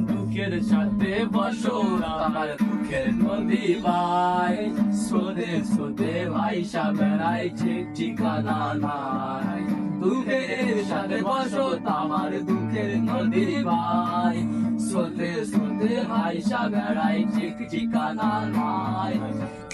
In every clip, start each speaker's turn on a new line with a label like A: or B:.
A: দুঃখের সাথে বসো আমার দুঃখের নদী ভাই সোদে সোদে ভাইসা বেড়াই ঠিক ঠিকানা নাই দুঃখের সাথে বসো আমার দুঃখের নদী ভাই সোদে সোদে ভাইসা বেড়াই ঠিক ঠিকানা নাই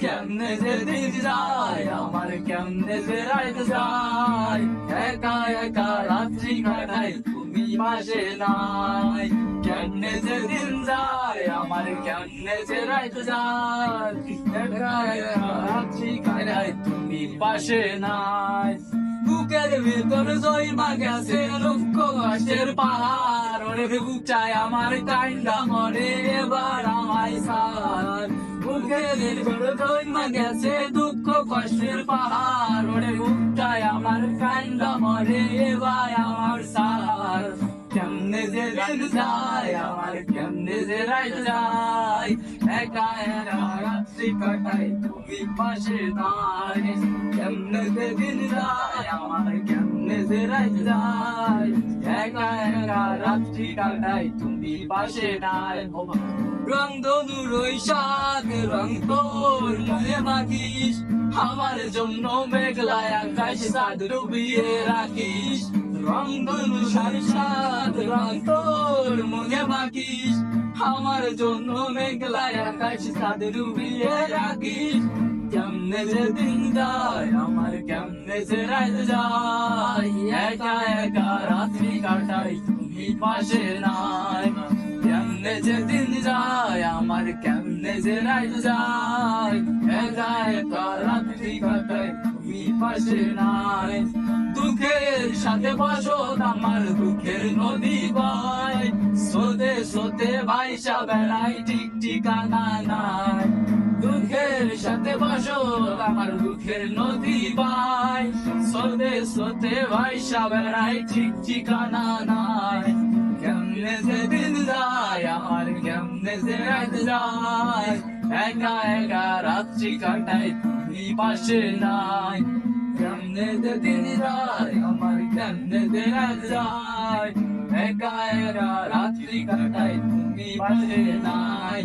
A: কেমনে যে দিন যায় আমার কেমনে যে রাত যায় একা একা রাত্রি কাটাই তুমি পাশে নাই কেমনে যে দিন যায় আমার কেমনে যে রাত যায় একা একা রাত্রি কাটাই তুমি পাশে নাই বুকের ভিতর জয়মা গেছে লক্ষ গাছের পাহাড় ওরে বুকটায় আমার কাইন্ডা মরে এবার আমায় সার বুকের ভিতর জয়মা গেছে দুঃখ কষ্টের পাহাড় ওরে বুকটায় আমার কাইন্ডা মরে এবার আমার সার কেমনে যে দিন যায় আমার কেমনে যে রাত যায় একা একা রাত্রি কাটাই তুমি পাশে নাই কেমনে যে দিন যায় আমার কেমনে যে রাত যায় একা একা রাত্রি কাটাই তুমি পাশে নাই রং ধনুর ওই সাত রং তোর মনে মাখিস আমার জন্য মেঘলায় আকাশ সাদ ডুবিয়ে রাখিস রং ধনু সারি সাত রং তোর মনে মাখিস আমার জন্য মেঘলায় আকাশ সাদ ডুবিয়ে রাখিস কেমনে যে দিন যায় আমার কেমনে যে রাত যায় একা একা রাত্রি কাটাই তুমি পাশে নাই কেমনে যে দিন যায় আমার কেমনে যে রাত যায় একা একা রাত্রি কাটাই তুমি পাশে নাই দুঃখের সাথে বসো আমার দুঃখের নদী ভাই সোদে সোদে ভাইসা বেড়াই ঠিক ঠিকানা নাই দুঃখের সাথে বসো আমার দুঃখের নদী ভাই সোদে সোদে ভাইসা বেড়াই ঠিক ঠিকানা নাই কেমনে যে দিন যায় আমার কেমনে যে রাত যায় একা একা রাত্রি কাটাই তুমি পাশে নাই কেমনে যে দিন যায় আমার কেমনে যে রাত যায় একা একা রাত্রি কাটাই তুমি পাশে নাই